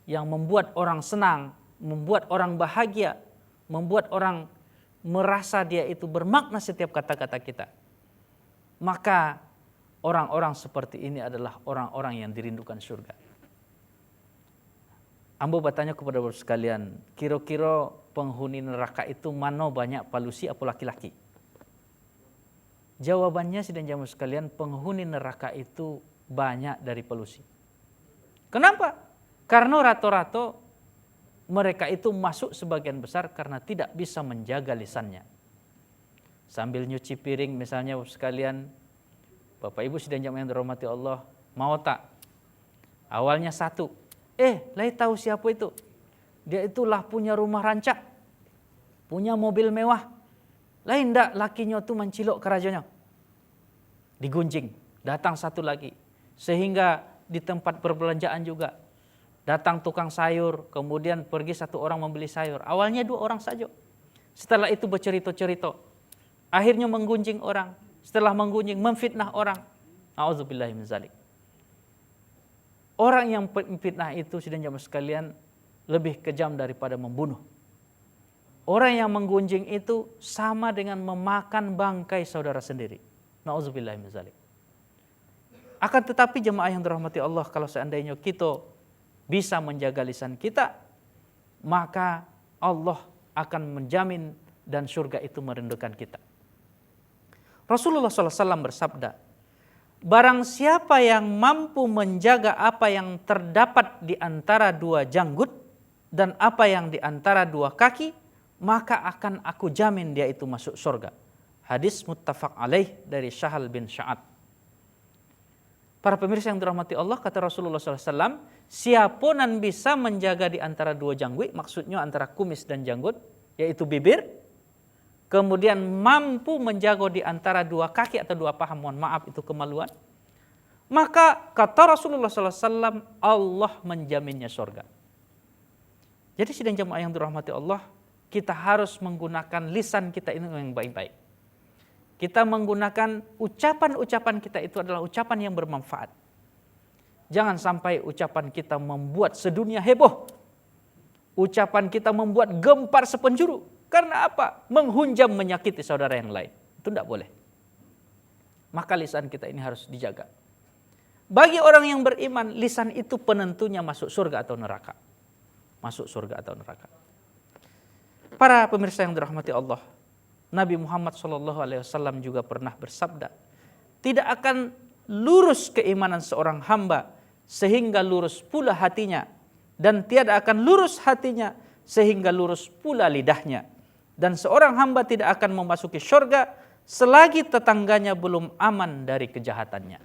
yang membuat orang senang, membuat orang bahagia, membuat orang merasa dia itu bermakna setiap kata-kata kita, maka orang-orang seperti ini adalah orang-orang yang dirindukan surga. Ambo bertanya kepada bapak sekalian, kira-kira penghuni neraka itu mana banyak palusi apa laki-laki? Jawabannya sidang jamaah sekalian, penghuni neraka itu banyak dari palusi. Kenapa? Karena rata-rata mereka itu masuk sebagian besar karena tidak bisa menjaga lisannya. Sambil nyuci piring misalnya bapak sekalian, Bapak Ibu sidang jamaah yang dirahmati Allah, mau tak? Awalnya satu, lai tahu siapa itu? Dia itulah punya rumah rancak, punya mobil mewah. Lain ndak lakinya tuh mencilok kerajanya. Digunjing, datang satu lagi. Sehingga di tempat perbelanjaan juga datang tukang sayur, kemudian pergi satu orang membeli sayur. Awalnya 2 orang saja. Setelah itu bercerita-cerita. Akhirnya menggunjing orang. Setelah menggunjing, memfitnah orang. A'udzubillahi min dzalik. Orang yang memfitnah itu sidang jamaah sekalian lebih kejam daripada membunuh. Orang yang menggunjing itu sama dengan memakan bangkai saudara sendiri. Na'udzubillahi min dzalik. Akan tetapi jemaah yang dirahmati Allah, kalau seandainya kita bisa menjaga lisan kita, maka Allah akan menjamin dan surga itu merindukan kita. Rasulullah SAW bersabda, barang siapa yang mampu menjaga apa yang terdapat di antara 2 janggut dan apa yang di antara 2 kaki, maka akan aku jamin dia itu masuk surga. Hadis muttafaq alaih dari Syahal bin Sya'ad. Para pemirsa yang dirahmati Allah, kata Rasulullah SAW, siapa yang bisa menjaga di antara 2 janggut, maksudnya antara kumis dan janggut, yaitu bibir, kemudian mampu menjaga di antara 2 kaki atau 2 paha, mohon maaf itu kemaluan, maka kata Rasulullah SAW, Allah menjaminnya surga. Jadi sidang jamaah yang dirahmati Allah, kita harus menggunakan lisan kita ini yang baik-baik. Kita menggunakan ucapan-ucapan kita itu adalah ucapan yang bermanfaat. Jangan sampai ucapan kita membuat sedunia heboh. Ucapan kita membuat gempar sepenjuru. Karena apa? Menghunjam, menyakiti saudara yang lain. Itu tidak boleh. Maka lisan kita ini harus dijaga. Bagi orang yang beriman, lisan itu penentunya masuk surga atau neraka. Masuk surga atau neraka. Para pemirsa yang dirahmati Allah, Nabi Muhammad SAW juga pernah bersabda, tidak akan lurus keimanan seorang hamba sehingga lurus pula hatinya, dan tiada akan lurus hatinya sehingga lurus pula lidahnya, dan seorang hamba tidak akan memasuki surga selagi tetangganya belum aman dari kejahatannya.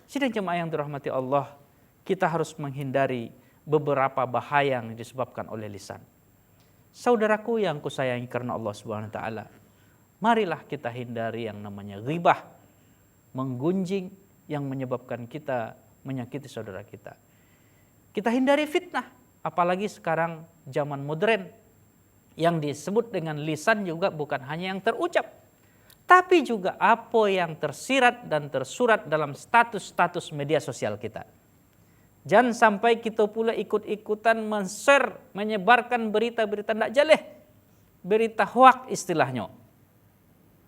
Sidang jemaah yang dirahmati Allah, kita harus menghindari beberapa bahaya yang disebabkan oleh lisan. Saudaraku yang kusayangi karena Allah Subhanahu wa taala, marilah kita hindari yang namanya ghibah, menggunjing yang menyebabkan kita menyakiti saudara kita. Kita hindari fitnah, apalagi sekarang zaman modern yang disebut dengan lisan juga bukan hanya yang terucap, tapi juga apa yang tersirat dan tersurat dalam status-status media sosial kita. Jangan sampai kita pula ikut-ikutan men-share, menyebarkan berita-berita tidak jaleh. Berita hoak istilahnya.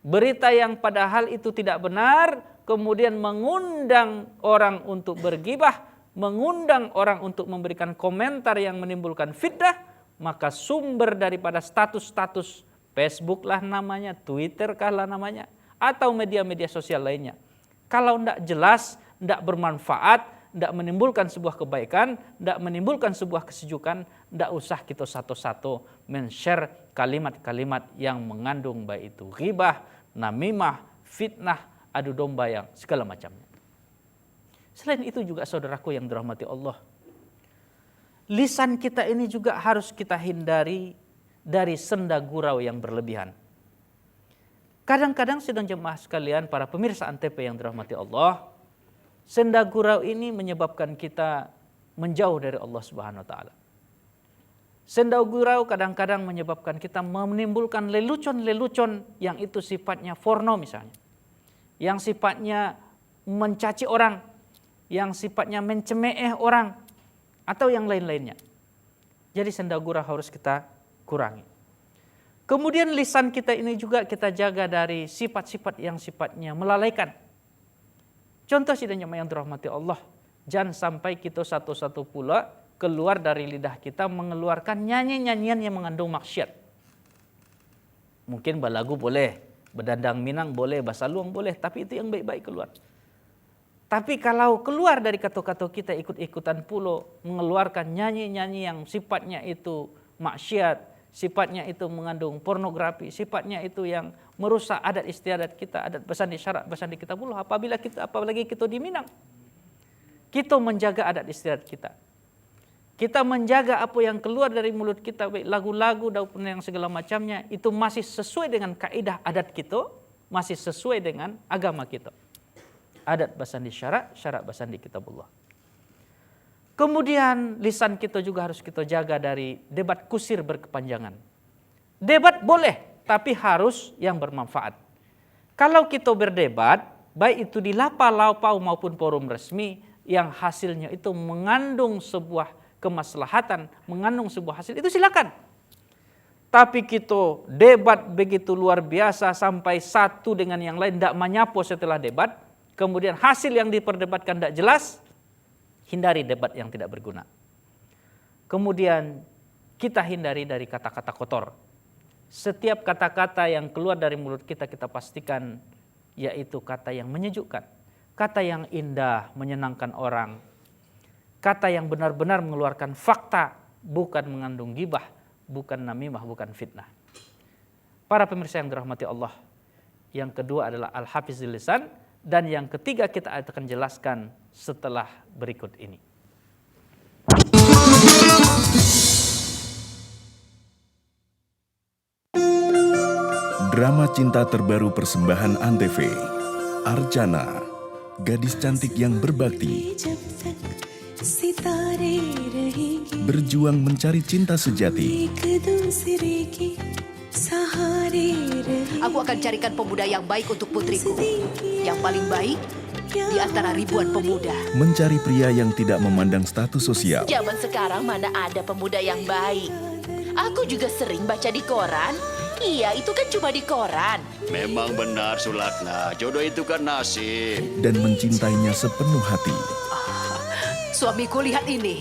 Berita yang padahal itu tidak benar, kemudian mengundang orang untuk bergibah, mengundang orang untuk memberikan komentar yang menimbulkan fitnah, maka sumber daripada status-status Facebook lah namanya, Twitter kah lah namanya, atau media-media sosial lainnya. Kalau tidak jelas, tidak bermanfaat, tidak menimbulkan sebuah kebaikan, tidak menimbulkan sebuah kesejukan, tidak usah kita satu-satu men-share kalimat-kalimat yang mengandung baik itu ghibah, namimah, fitnah, adu domba yang segala macamnya. Selain itu juga saudaraku yang dirahmati Allah, lisan kita ini juga harus kita hindari dari senda gurau yang berlebihan. Kadang-kadang sidang jemaah sekalian, para pemirsa Antv yang dirahmati Allah, senda gurau ini menyebabkan kita menjauh dari Allah Subhanahu wa taala. Senda gurau kadang-kadang menyebabkan kita menimbulkan lelucon-lelucon yang itu sifatnya porno misalnya. Yang sifatnya mencaci orang, yang sifatnya mencemeeh orang, atau yang lain-lainnya. Jadi senda gurau harus kita kurangi. Kemudian lisan kita ini juga kita jaga dari sifat-sifat yang sifatnya melalaikan. Contoh sidang jemaah yang dirahmati Allah, jangan sampai kita satu-satu pula keluar dari lidah kita mengeluarkan nyanyian-nyanyian yang mengandung maksiat. Mungkin balagu boleh, bedandang Minang boleh, bahasa Luang boleh, tapi itu yang baik-baik keluar. Tapi kalau keluar dari kata-kata kita ikut-ikutan pula mengeluarkan nyanyi-nyanyi yang sifatnya itu maksiat, sifatnya itu mengandung pornografi, sifatnya itu yang merusak adat istiadat kita, adat basandi syarat basandi kita pula. Apalagi kita di Minang, kita menjaga adat istiadat kita. Kita menjaga apa yang keluar dari mulut kita, baik lagu-lagu dan yang segala macamnya, itu masih sesuai dengan kaidah adat kita, masih sesuai dengan agama kita. Adat basandi syarat, syarat basandi kitabullah. Kemudian lisan kita juga harus kita jaga dari debat kusir berkepanjangan. Debat boleh, tapi harus yang bermanfaat. Kalau kita berdebat, baik itu di lapau maupun forum resmi, yang hasilnya itu mengandung sebuah kemaslahatan, mengandung sebuah hasil, itu silakan. Tapi kita debat begitu luar biasa sampai satu dengan yang lain tidak menyapu setelah debat, kemudian hasil yang diperdebatkan tidak jelas, hindari debat yang tidak berguna. Kemudian kita hindari dari kata-kata kotor. Setiap kata-kata yang keluar dari mulut kita, kita pastikan yaitu kata yang menyejukkan, kata yang indah, menyenangkan orang, kata yang benar-benar mengeluarkan fakta, bukan mengandung gibah, bukan namimah, bukan fitnah. Para pemirsa yang dirahmati Allah, yang kedua adalah al-hafizul lisan, dan yang ketiga kita akan jelaskan setelah berikut ini. Drama cinta terbaru persembahan Antv, Archana, gadis cantik yang berbakti, berjuang mencari cinta sejati. Aku akan carikan pemuda yang baik untuk putriku, yang paling baik di antara ribuan pemuda. Mencari pria yang tidak memandang status sosial. Zaman sekarang mana ada pemuda yang baik. Aku juga sering baca di koran. Iya, itu kan cuma di koran. Memang benar, Sulakna. Jodoh itu kan nasib. Dan mencintainya sepenuh hati. Suamiku, lihat ini.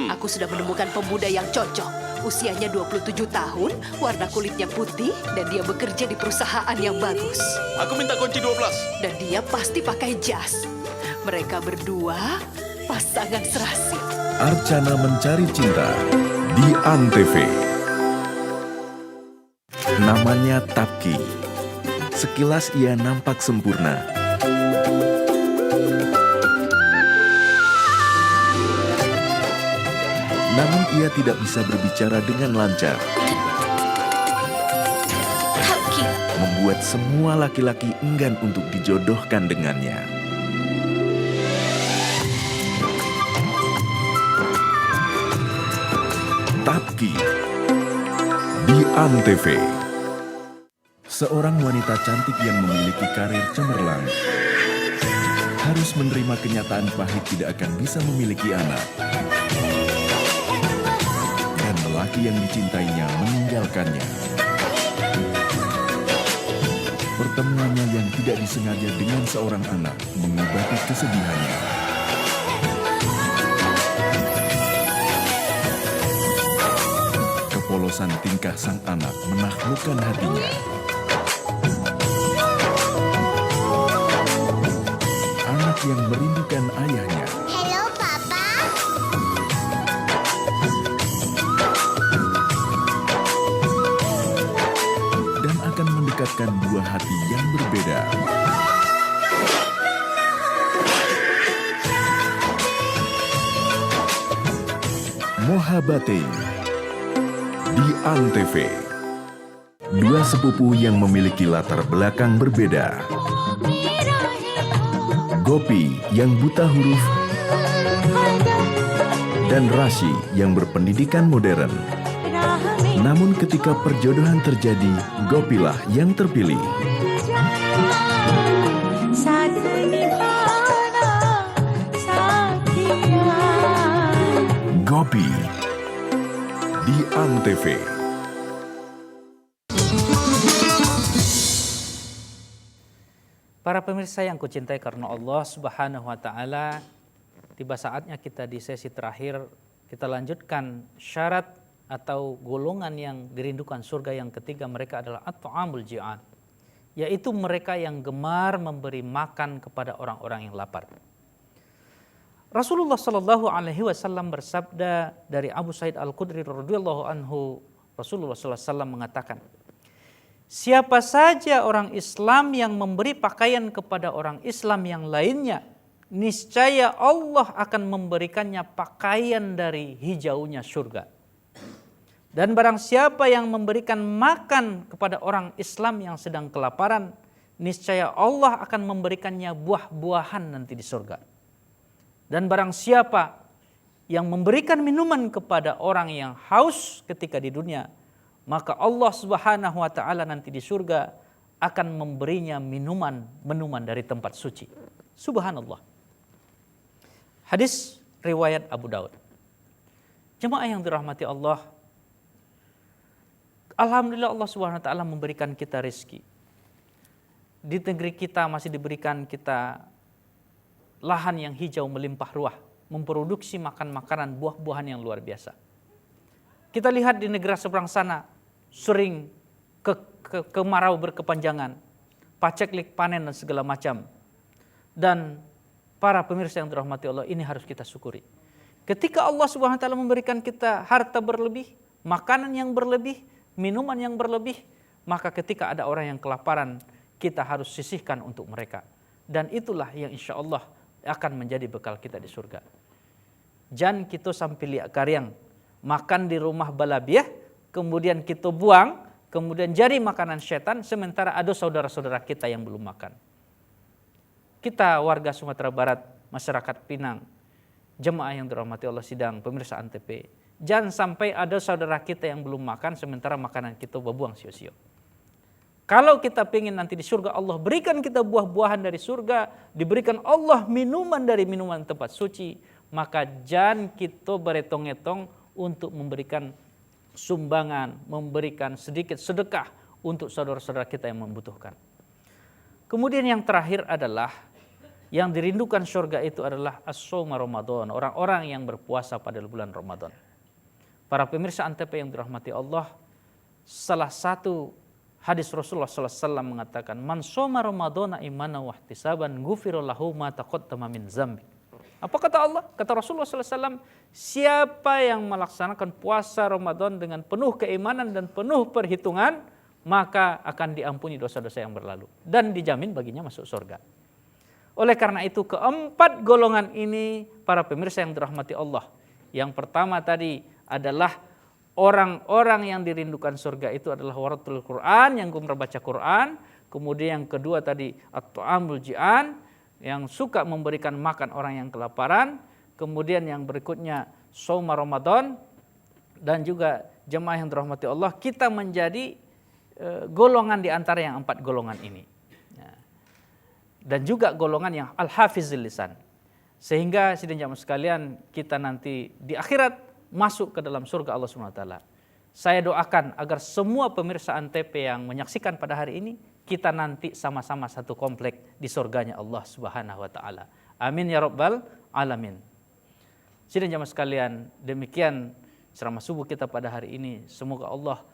Aku sudah menemukan pemuda yang cocok. Usianya 27 tahun, warna kulitnya putih, dan dia bekerja di perusahaan yang bagus. Aku minta kunci 12. Dan dia pasti pakai jas. Mereka berdua pasangan serasi. Archana mencari cinta di Antv. Namanya Tapki. Sekilas ia nampak sempurna. Namun ia tidak bisa berbicara dengan lancar. Tapki. Membuat semua laki-laki enggan untuk dijodohkan dengannya. Tapki di Antv. Seorang wanita cantik yang memiliki karir cemerlang harus menerima kenyataan pahit tidak akan bisa memiliki anak. Dan lelaki yang dicintainya meninggalkannya. Pertemuannya yang tidak disengaja dengan seorang anak mengobati kesedihannya. Kepolosan tingkah sang anak menaklukkan hatinya. Anak yang merindukan ayahnya. Halo, Papa. Dan akan mendekatkan dua hati yang berbeda. Mohabbatain di Antv. Dua sepupu yang memiliki latar belakang berbeda. Gopi yang buta huruf dan Rashi yang berpendidikan modern. Namun ketika perjodohan terjadi, Gopilah yang terpilih. Ngopi di Antv. Para pemirsa yang kucintai karena Allah Subhanahu wa taala, tiba saatnya kita di sesi terakhir kita lanjutkan syarat atau golongan yang dirindukan surga yang ketiga, mereka adalah at-ta'amul ji'an, yaitu mereka yang gemar memberi makan kepada orang-orang yang lapar. Rasulullah Shallallahu Alaihi Wasallam bersabda dari Abu Sa'id Al-Khudri radhiyallahu anhu, Rasulullah Sallallahu Alaihi Wasallam mengatakan, siapa saja orang Islam yang memberi pakaian kepada orang Islam yang lainnya, niscaya Allah akan memberikannya pakaian dari hijaunya surga. Dan barang siapa yang memberikan makan kepada orang Islam yang sedang kelaparan, niscaya Allah akan memberikannya buah-buahan nanti di surga. Dan barang siapa yang memberikan minuman kepada orang yang haus ketika di dunia, maka Allah Subhanahu wa taala nanti di surga akan memberinya minuman dari tempat suci. Subhanallah. Hadis riwayat Abu Daud. Jemaah yang dirahmati Allah, alhamdulillah Allah Subhanahu wa taala memberikan kita rezeki. Di negeri kita masih diberikan kita lahan yang hijau melimpah ruah, memproduksi makanan buah-buahan yang luar biasa. Kita lihat di negara seberang sana sering kemarau berkepanjangan, paceklik panen dan segala macam. Dan para pemirsa yang dirahmati Allah, ini harus kita syukuri. Ketika Allah Subhanahu wa taala memberikan kita harta berlebih, makanan yang berlebih, minuman yang berlebih, maka ketika ada orang yang kelaparan, kita harus sisihkan untuk mereka. Dan itulah yang insya Allah akan menjadi bekal kita di surga. Jan kita sampai liak karyang, makan di rumah balabiah, kemudian kita buang, kemudian jadi makanan setan, sementara ada saudara-saudara kita yang belum makan. Kita warga Sumatera Barat, masyarakat Pinang, jemaah yang dirahmati Allah sidang, pemirsa Antv, jangan sampai ada saudara kita yang belum makan, sementara makanan kita berbuang sia-sia. Kalau kita ingin nanti di surga Allah berikan kita buah-buahan dari surga, diberikan Allah minuman dari minuman tempat suci, maka jangan kita beretong-etong untuk memberikan sumbangan, memberikan sedikit sedekah untuk saudara-saudara kita yang membutuhkan. Kemudian yang terakhir adalah yang dirindukan surga itu adalah as-shauma Ramadan, orang-orang yang berpuasa pada bulan Ramadan. Para pemirsa Antv yang dirahmati Allah, salah satu hadis Rasulullah SAW mengatakan, man shoma Ramadana imana wahtisaban ghufira lahu ma taqaddama min dzambi. Apa kata Allah? Kata Rasulullah SAW, siapa yang melaksanakan puasa Ramadan dengan penuh keimanan dan penuh perhitungan, maka akan diampuni dosa-dosa yang berlalu dan dijamin baginya masuk surga. Oleh karena itu keempat golongan ini, para pemirsa yang dirahmati Allah, yang pertama tadi adalah orang-orang yang dirindukan surga itu adalah waratul Quran, yang gemar baca Quran. Kemudian yang kedua tadi at-ta'amul ji'an, yang suka memberikan makan orang yang kelaparan. Kemudian yang berikutnya shauma Ramadan. Dan juga jemaah yang dirahmati Allah, kita menjadi golongan di antara yang empat golongan ini. Dan juga golongan yang al-hafizil lisan. Sehingga sidang jamaah sekalian, kita nanti di akhirat masuk ke dalam surga Allah SWT. Saya doakan agar semua pemirsa Antv yang menyaksikan pada hari ini, kita nanti sama-sama satu komplek di surganya Allah Subhanahu wa taala. Amin ya rabbal alamin. Sidang jamaah sekalian, demikian ceramah subuh kita pada hari ini. Semoga Allah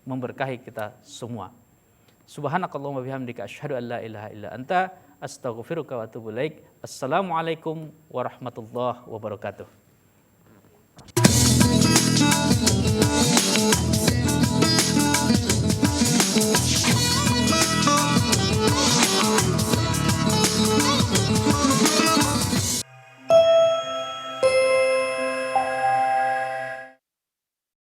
memberkahi kita semua. Subhanakallahumma bihamdika asyhadu an la ilaha illa anta astaghfiruka wa atubu ilaik. Assalamualaikum warahmatullahi wabarakatuh.